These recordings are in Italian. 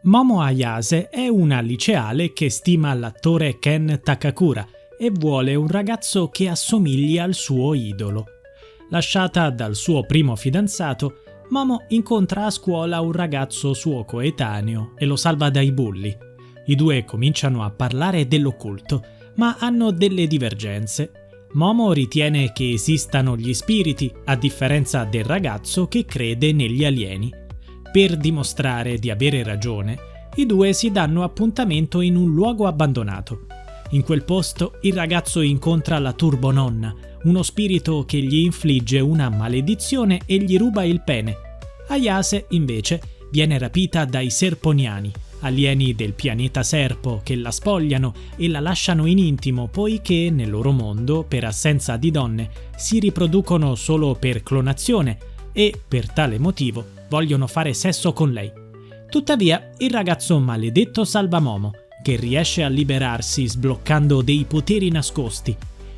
Momo Ayase è una liceale che stima l'attore Ken Takakura e vuole un ragazzo che assomigli al suo idolo. Lasciata dal suo primo fidanzato, Momo incontra a scuola un ragazzo suo coetaneo e lo salva dai bulli. I due cominciano a parlare dell'occulto, ma hanno delle divergenze. Momo ritiene che esistano gli spiriti, a differenza del ragazzo che crede negli alieni. Per dimostrare di avere ragione, i due si danno appuntamento in un luogo abbandonato. In quel posto il ragazzo incontra la Turbononna, uno spirito che gli infligge una maledizione e gli ruba il pene. Ayase, invece, viene rapita dai Serponiani, alieni del pianeta Serpo, che la spogliano e la lasciano in intimo poiché nel loro mondo, per assenza di donne, si riproducono solo per clonazione e, per tale motivo, vogliono fare sesso con lei. Tuttavia, il ragazzo maledetto salva Momo, che riesce a liberarsi sbloccando dei poteri nascosti.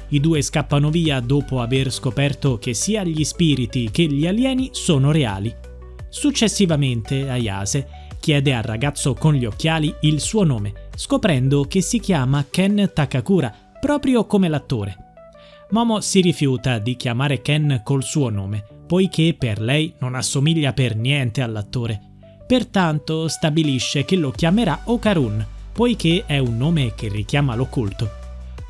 I due scappano via dopo aver scoperto che sia gli spiriti che gli alieni sono reali. Successivamente, Ayase chiede al ragazzo con gli occhiali il suo nome, scoprendo che si chiama Ken Takakura, proprio come l'attore. Momo si rifiuta di chiamare Ken col suo nome, poiché per lei non assomiglia per niente all'attore. Pertanto stabilisce che lo chiamerà Okarun, poiché è un nome che richiama l'occulto.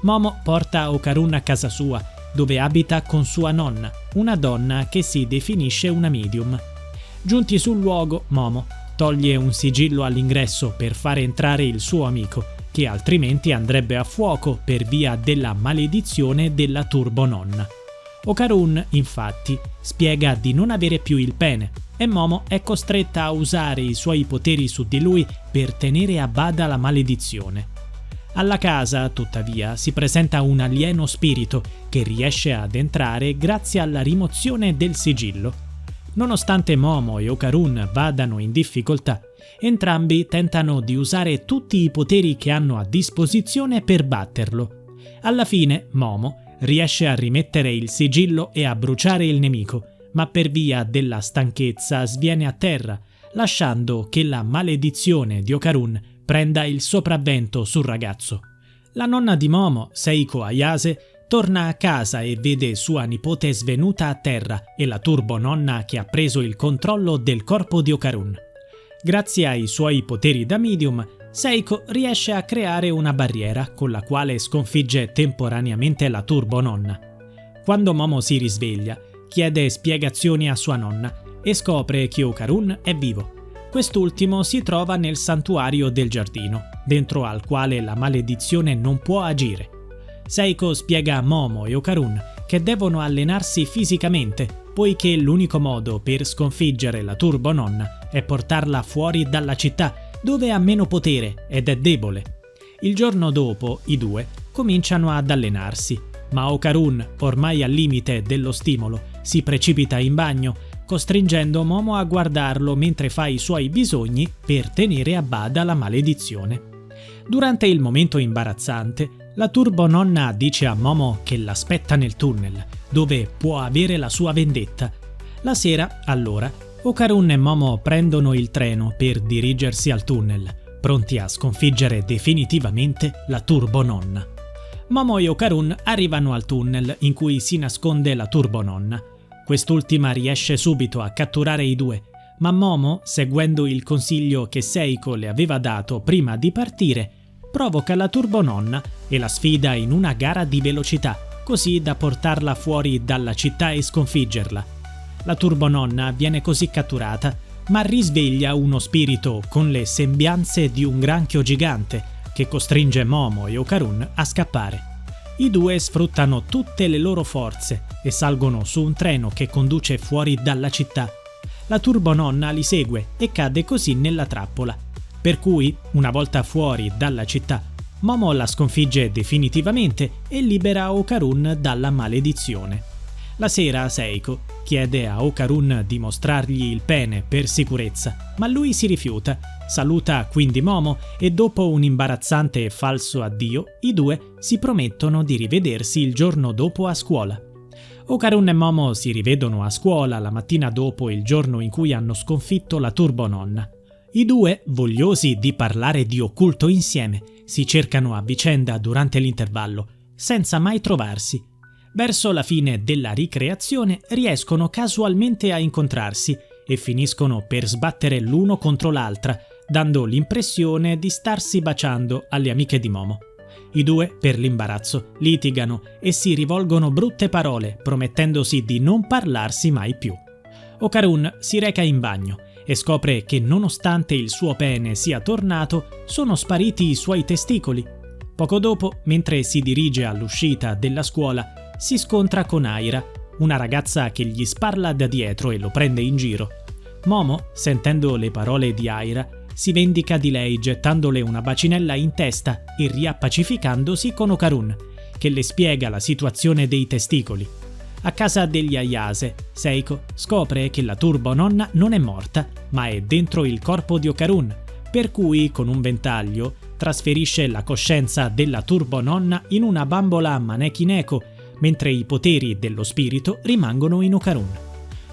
Momo porta Okarun a casa sua, dove abita con sua nonna, una donna che si definisce una medium. Giunti sul luogo, Momo toglie un sigillo all'ingresso per fare entrare il suo amico, che altrimenti andrebbe a fuoco per via della maledizione della Turbononna. Okarun, infatti, spiega di non avere più il pene e Momo è costretta a usare i suoi poteri su di lui per tenere a bada la maledizione. Alla casa, tuttavia, si presenta un alieno spirito che riesce ad entrare grazie alla rimozione del sigillo. Nonostante Momo e Okarun vadano in difficoltà, entrambi tentano di usare tutti i poteri che hanno a disposizione per batterlo. Alla fine, Momo riesce a rimettere il sigillo e a bruciare il nemico, ma per via della stanchezza sviene a terra, lasciando che la maledizione di Okarun prenda il sopravvento sul ragazzo. La nonna di Momo, Seiko Ayase, torna a casa e vede sua nipote svenuta a terra e la turbononna che ha preso il controllo del corpo di Okarun. Grazie ai suoi poteri da medium, Seiko riesce a creare una barriera con la quale sconfigge temporaneamente la turbononna. Quando Momo si risveglia, chiede spiegazioni a sua nonna e scopre che Okarun è vivo. Quest'ultimo si trova nel santuario del giardino, dentro al quale la maledizione non può agire. Seiko spiega a Momo e Okarun che devono allenarsi fisicamente, poiché l'unico modo per sconfiggere la turbononna è portarla fuori dalla città, dove ha meno potere ed è debole. Il giorno dopo i due cominciano ad allenarsi, ma Okarun, ormai al limite dello stimolo, si precipita in bagno, costringendo Momo a guardarlo mentre fa i suoi bisogni per tenere a bada la maledizione. Durante il momento imbarazzante, la turbononna dice a Momo che l'aspetta nel tunnel, dove può avere la sua vendetta. La sera, allora, Okarun e Momo prendono il treno per dirigersi al tunnel, pronti a sconfiggere definitivamente la turbononna. Momo e Okarun arrivano al tunnel in cui si nasconde la turbononna. Quest'ultima riesce subito a catturare i due, ma Momo, seguendo il consiglio che Seiko le aveva dato prima di partire, provoca la turbononna e la sfida in una gara di velocità, così da portarla fuori dalla città e sconfiggerla. La turbononna viene così catturata, ma risveglia uno spirito con le sembianze di un granchio gigante che costringe Momo e Okarun a scappare. I due sfruttano tutte le loro forze e salgono su un treno che conduce fuori dalla città. La turbononna li segue e cade così nella trappola, per cui, una volta fuori dalla città, Momo la sconfigge definitivamente e libera Okarun dalla maledizione. La sera Seiko chiede a Okarun di mostrargli il pene per sicurezza, ma lui si rifiuta. Saluta quindi Momo e dopo un imbarazzante e falso addio, i due si promettono di rivedersi il giorno dopo a scuola. Okarun e Momo si rivedono a scuola la mattina dopo il giorno in cui hanno sconfitto la turbononna. I due, vogliosi di parlare di occulto insieme, si cercano a vicenda durante l'intervallo, senza mai trovarsi. Verso la fine della ricreazione riescono casualmente a incontrarsi e finiscono per sbattere l'uno contro l'altra, dando l'impressione di starsi baciando alle amiche di Momo. I due, per l'imbarazzo, litigano e si rivolgono brutte parole, promettendosi di non parlarsi mai più. Okarun si reca in bagno e scopre che nonostante il suo pene sia tornato, sono spariti i suoi testicoli. Poco dopo, mentre si dirige all'uscita della scuola, si scontra con Aira, una ragazza che gli sparla da dietro e lo prende in giro. Momo, sentendo le parole di Aira, si vendica di lei gettandole una bacinella in testa e riappacificandosi con Okarun, che le spiega la situazione dei testicoli. A casa degli Ayase, Seiko scopre che la turbononna non è morta, ma è dentro il corpo di Okarun, per cui con un ventaglio trasferisce la coscienza della turbononna in una bambola Maneki-neko, mentre i poteri dello spirito rimangono in Okarun.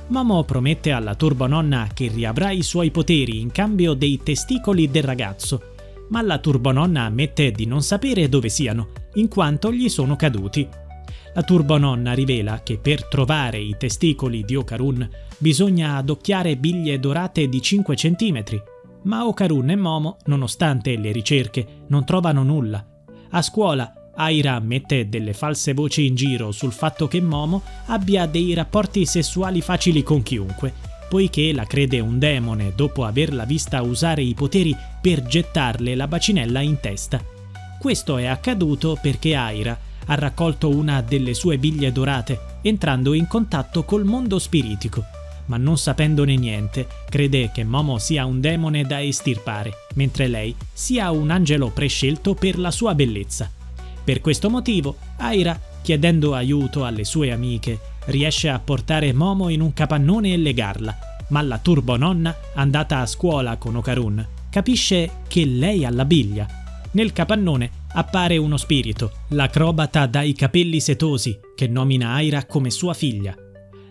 Momo promette alla turbononna che riavrà i suoi poteri in cambio dei testicoli del ragazzo, ma la turbononna ammette di non sapere dove siano, in quanto gli sono caduti. La turbononna rivela che per trovare i testicoli di Okarun bisogna adocchiare biglie dorate di 5 cm, ma Okarun e Momo, nonostante le ricerche, non trovano nulla. A scuola, Aira mette delle false voci in giro sul fatto che Momo abbia dei rapporti sessuali facili con chiunque, poiché la crede un demone dopo averla vista usare i poteri per gettarle la bacinella in testa. Questo è accaduto perché Aira ha raccolto una delle sue biglie dorate, entrando in contatto col mondo spiritico, ma non sapendone niente, crede che Momo sia un demone da estirpare, mentre lei sia un angelo prescelto per la sua bellezza. Per questo motivo, Aira, chiedendo aiuto alle sue amiche, riesce a portare Momo in un capannone e legarla, ma la turbononna, andata a scuola con Okarun, capisce che lei ha la biglia. Nel capannone appare uno spirito, l'acrobata dai capelli setosi, che nomina Aira come sua figlia.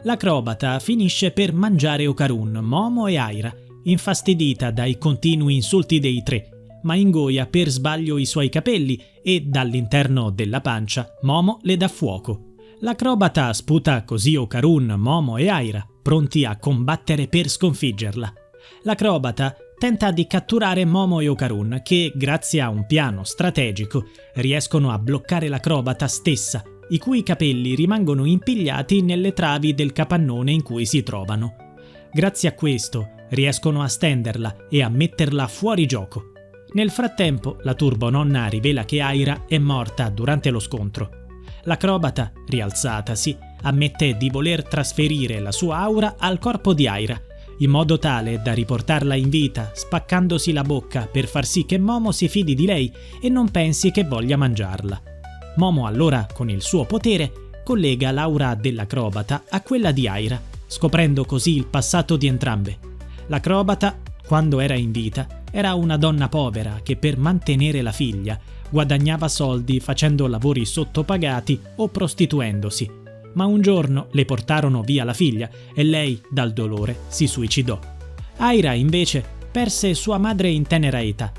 L'acrobata finisce per mangiare Okarun, Momo e Aira, infastidita dai continui insulti dei tre, ma ingoia per sbaglio i suoi capelli e dall'interno della pancia Momo le dà fuoco. L'acrobata sputa così Okarun, Momo e Aira, pronti a combattere per sconfiggerla. L'acrobata tenta di catturare Momo e Okarun che, grazie a un piano strategico, riescono a bloccare l'acrobata stessa, i cui capelli rimangono impigliati nelle travi del capannone in cui si trovano. Grazie a questo riescono a stenderla e a metterla fuori gioco. Nel frattempo, la turbononna rivela che Aira è morta durante lo scontro. L'acrobata, rialzatasi, ammette di voler trasferire la sua aura al corpo di Aira, in modo tale da riportarla in vita, spaccandosi la bocca per far sì che Momo si fidi di lei e non pensi che voglia mangiarla. Momo allora, con il suo potere, collega l'aura dell'acrobata a quella di Aira, scoprendo così il passato di entrambe. L'acrobata, quando era in vita, era una donna povera che per mantenere la figlia guadagnava soldi facendo lavori sottopagati o prostituendosi, ma un giorno le portarono via la figlia e lei, dal dolore, si suicidò. Aira, invece, perse sua madre in tenera età.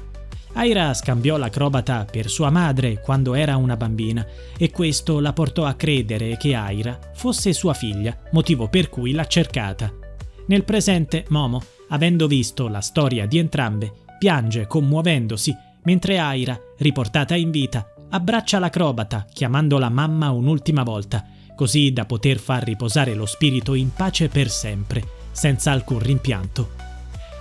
Aira scambiò l'acrobata per sua madre quando era una bambina e questo la portò a credere che Aira fosse sua figlia, motivo per cui l'ha cercata. Nel presente, Momo, avendo visto la storia di entrambe, piange commuovendosi, mentre Aira, riportata in vita, abbraccia l'acrobata chiamandola mamma un'ultima volta, così da poter far riposare lo spirito in pace per sempre, senza alcun rimpianto.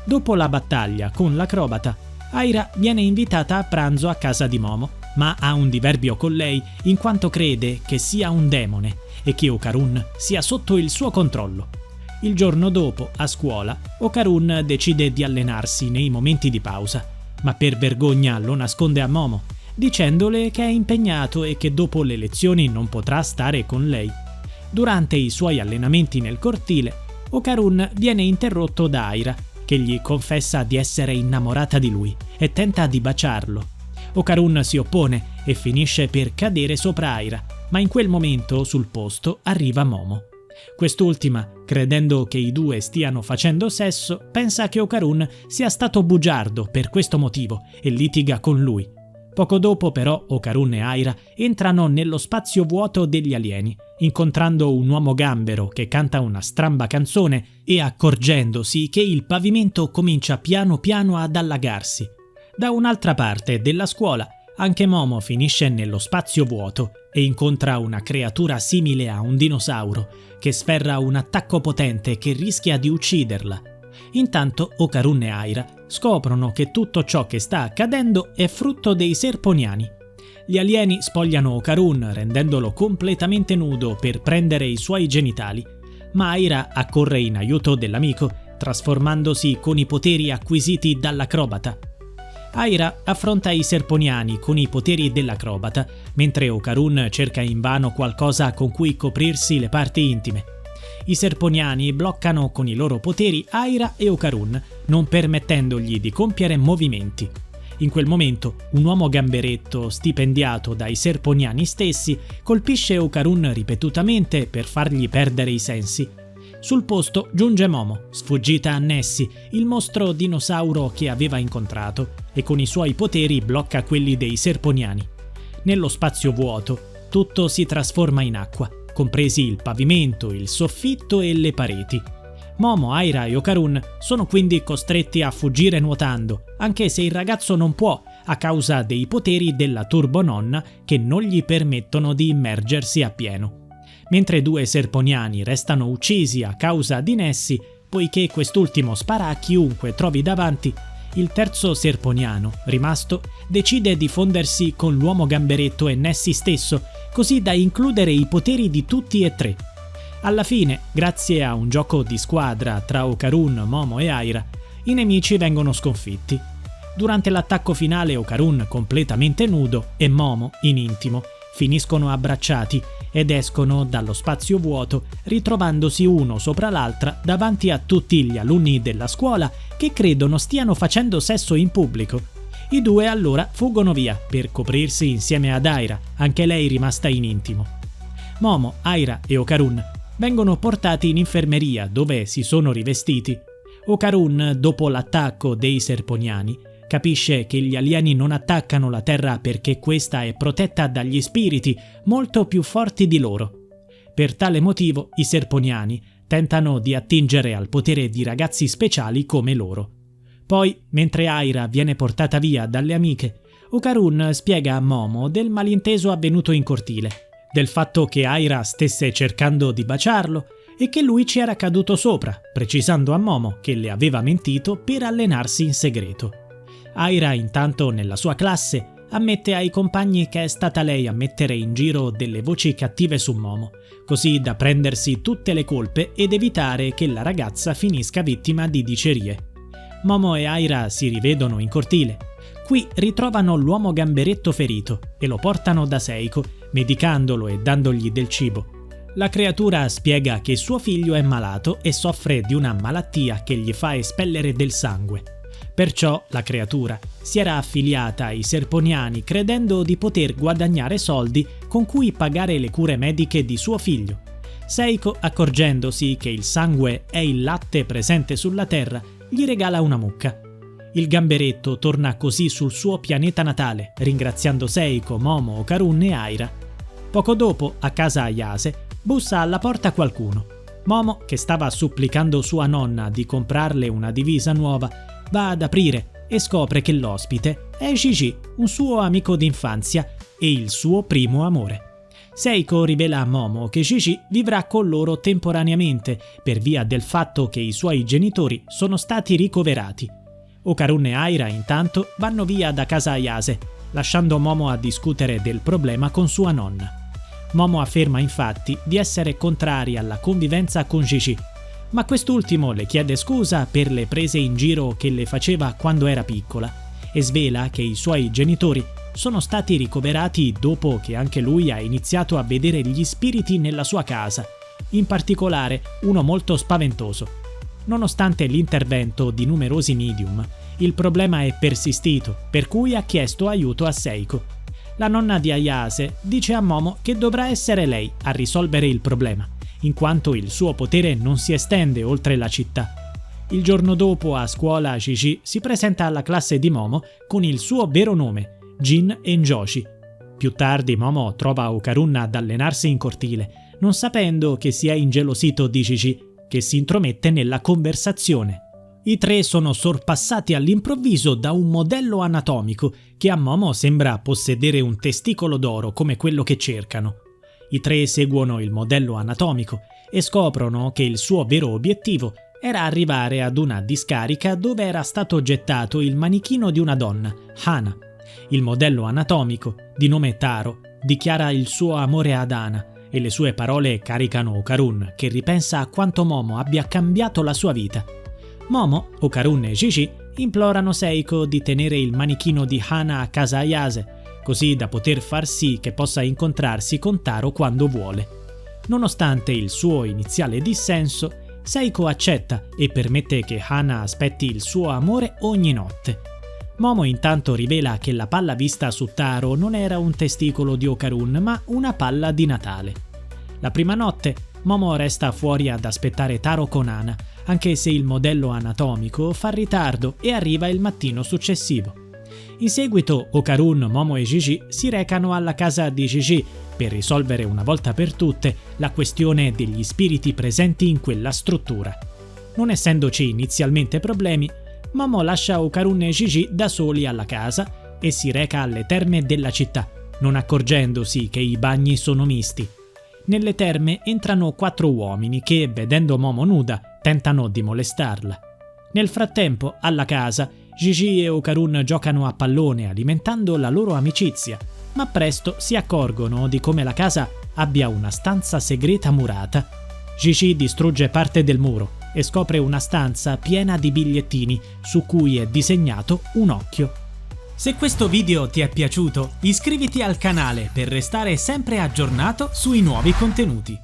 Dopo la battaglia con l'acrobata, Aira viene invitata a pranzo a casa di Momo, ma ha un diverbio con lei in quanto crede che sia un demone e che Okarun sia sotto il suo controllo. Il giorno dopo, a scuola, Okarun decide di allenarsi nei momenti di pausa, ma per vergogna lo nasconde a Momo, dicendole che è impegnato e che dopo le lezioni non potrà stare con lei. Durante i suoi allenamenti nel cortile, Okarun viene interrotto da Aira, che gli confessa di essere innamorata di lui e tenta di baciarlo. Okarun si oppone e finisce per cadere sopra Aira, ma in quel momento sul posto arriva Momo. Quest'ultima, credendo che i due stiano facendo sesso, pensa che Okarun sia stato bugiardo per questo motivo e litiga con lui. Poco dopo però Okarun e Aira entrano nello spazio vuoto degli alieni, incontrando un uomo gambero che canta una stramba canzone e accorgendosi che il pavimento comincia piano piano ad allagarsi. Da un'altra parte della scuola anche Momo finisce nello spazio vuoto e incontra una creatura simile a un dinosauro che sferra un attacco potente che rischia di ucciderla. Intanto Okarun e Aira scoprono che tutto ciò che sta accadendo è frutto dei serponiani. Gli alieni spogliano Okarun rendendolo completamente nudo per prendere i suoi genitali, ma Aira accorre in aiuto dell'amico trasformandosi con i poteri acquisiti dall'acrobata. Aira affronta i serponiani con i poteri dell'acrobata, mentre Okarun cerca invano qualcosa con cui coprirsi le parti intime. I serponiani bloccano con i loro poteri Aira e Okarun, non permettendogli di compiere movimenti. In quel momento, un uomo gamberetto, stipendiato dai serponiani stessi, colpisce Okarun ripetutamente per fargli perdere i sensi. Sul posto giunge Momo, sfuggita a Nessie, il mostro dinosauro che aveva incontrato, e con i suoi poteri blocca quelli dei serponiani. Nello spazio vuoto, tutto si trasforma in acqua, compresi il pavimento, il soffitto e le pareti. Momo, Aira e Okarun sono quindi costretti a fuggire nuotando, anche se il ragazzo non può, a causa dei poteri della turbononna che non gli permettono di immergersi appieno. Mentre due serponiani restano uccisi a causa di Nessie, poiché quest'ultimo spara a chiunque trovi davanti, il terzo serponiano, rimasto, decide di fondersi con l'uomo gamberetto e Nessie stesso, così da includere i poteri di tutti e tre. Alla fine, grazie a un gioco di squadra tra Okarun, Momo e Aira, i nemici vengono sconfitti. Durante l'attacco finale Okarun completamente nudo e Momo in intimo finiscono abbracciati ed escono dallo spazio vuoto ritrovandosi uno sopra l'altra davanti a tutti gli alunni della scuola che credono stiano facendo sesso in pubblico. I due allora fuggono via per coprirsi insieme ad Aira, anche lei rimasta in intimo. Momo, Aira e Okarun vengono portati in infermeria dove si sono rivestiti. Okarun, dopo l'attacco dei serponiani, capisce che gli alieni non attaccano la Terra perché questa è protetta dagli spiriti molto più forti di loro. Per tale motivo i serponiani tentano di attingere al potere di ragazzi speciali come loro. Poi, mentre Aira viene portata via dalle amiche, Okarun spiega a Momo del malinteso avvenuto in cortile, del fatto che Aira stesse cercando di baciarlo e che lui ci era caduto sopra, precisando a Momo che le aveva mentito per allenarsi in segreto. Aira intanto nella sua classe ammette ai compagni che è stata lei a mettere in giro delle voci cattive su Momo, così da prendersi tutte le colpe ed evitare che la ragazza finisca vittima di dicerie. Momo e Aira si rivedono in cortile. Qui ritrovano l'uomo gamberetto ferito e lo portano da Seiko, medicandolo e dandogli del cibo. La creatura spiega che suo figlio è malato e soffre di una malattia che gli fa espellere del sangue. Perciò la creatura si era affiliata ai serponiani credendo di poter guadagnare soldi con cui pagare le cure mediche di suo figlio. Seiko, accorgendosi che il sangue è il latte presente sulla Terra, gli regala una mucca. Il gamberetto torna così sul suo pianeta natale, ringraziando Seiko, Momo, Okarun e Aira. Poco dopo, a casa Ayase, bussa alla porta qualcuno. Momo, che stava supplicando sua nonna di comprarle una divisa nuova, va ad aprire e scopre che l'ospite è Gigi, un suo amico d'infanzia e il suo primo amore. Seiko rivela a Momo che Gigi vivrà con loro temporaneamente per via del fatto che i suoi genitori sono stati ricoverati. Okarun e Aira intanto vanno via da casa Ayase, lasciando Momo a discutere del problema con sua nonna. Momo afferma infatti di essere contraria alla convivenza con Gigi, ma quest'ultimo le chiede scusa per le prese in giro che le faceva quando era piccola e svela che i suoi genitori sono stati ricoverati dopo che anche lui ha iniziato a vedere gli spiriti nella sua casa, in particolare uno molto spaventoso. Nonostante l'intervento di numerosi medium, il problema è persistito, per cui ha chiesto aiuto a Seiko. La nonna di Ayase dice a Momo che dovrà essere lei a risolvere il problema in quanto il suo potere non si estende oltre la città. Il giorno dopo a scuola Gigi si presenta alla classe di Momo con il suo vero nome, Jin Enjoshi. Più tardi Momo trova Okarun ad allenarsi in cortile, non sapendo che sia ingelosito di Gigi, che si intromette nella conversazione. I tre sono sorpassati all'improvviso da un modello anatomico che a Momo sembra possedere un testicolo d'oro come quello che cercano. I tre seguono il modello anatomico e scoprono che il suo vero obiettivo era arrivare ad una discarica dove era stato gettato il manichino di una donna, Hana. Il modello anatomico, di nome Taro, dichiara il suo amore ad Hana e le sue parole caricano Okarun, che ripensa a quanto Momo abbia cambiato la sua vita. Momo, Okarun e Gigi implorano Seiko di tenere il manichino di Hana a casa Ayase, così da poter far sì che possa incontrarsi con Taro quando vuole. Nonostante il suo iniziale dissenso, Seiko accetta e permette che Hana aspetti il suo amore ogni notte. Momo intanto rivela che la palla vista su Taro non era un testicolo di Okarun, ma una palla di Natale. La prima notte, Momo resta fuori ad aspettare Taro con Hana, anche se il modello anatomico fa ritardo e arriva il mattino successivo. In seguito, Okarun, Momo e Gigi si recano alla casa di Gigi per risolvere una volta per tutte la questione degli spiriti presenti in quella struttura. Non essendoci inizialmente problemi, Momo lascia Okarun e Gigi da soli alla casa e si reca alle terme della città, non accorgendosi che i bagni sono misti. Nelle terme entrano 4 uomini che, vedendo Momo nuda, tentano di molestarla. Nel frattempo, alla casa, Gigi e Okarun giocano a pallone alimentando la loro amicizia, ma presto si accorgono di come la casa abbia una stanza segreta murata. Gigi distrugge parte del muro e scopre una stanza piena di bigliettini su cui è disegnato un occhio. Se questo video ti è piaciuto, iscriviti al canale per restare sempre aggiornato sui nuovi contenuti.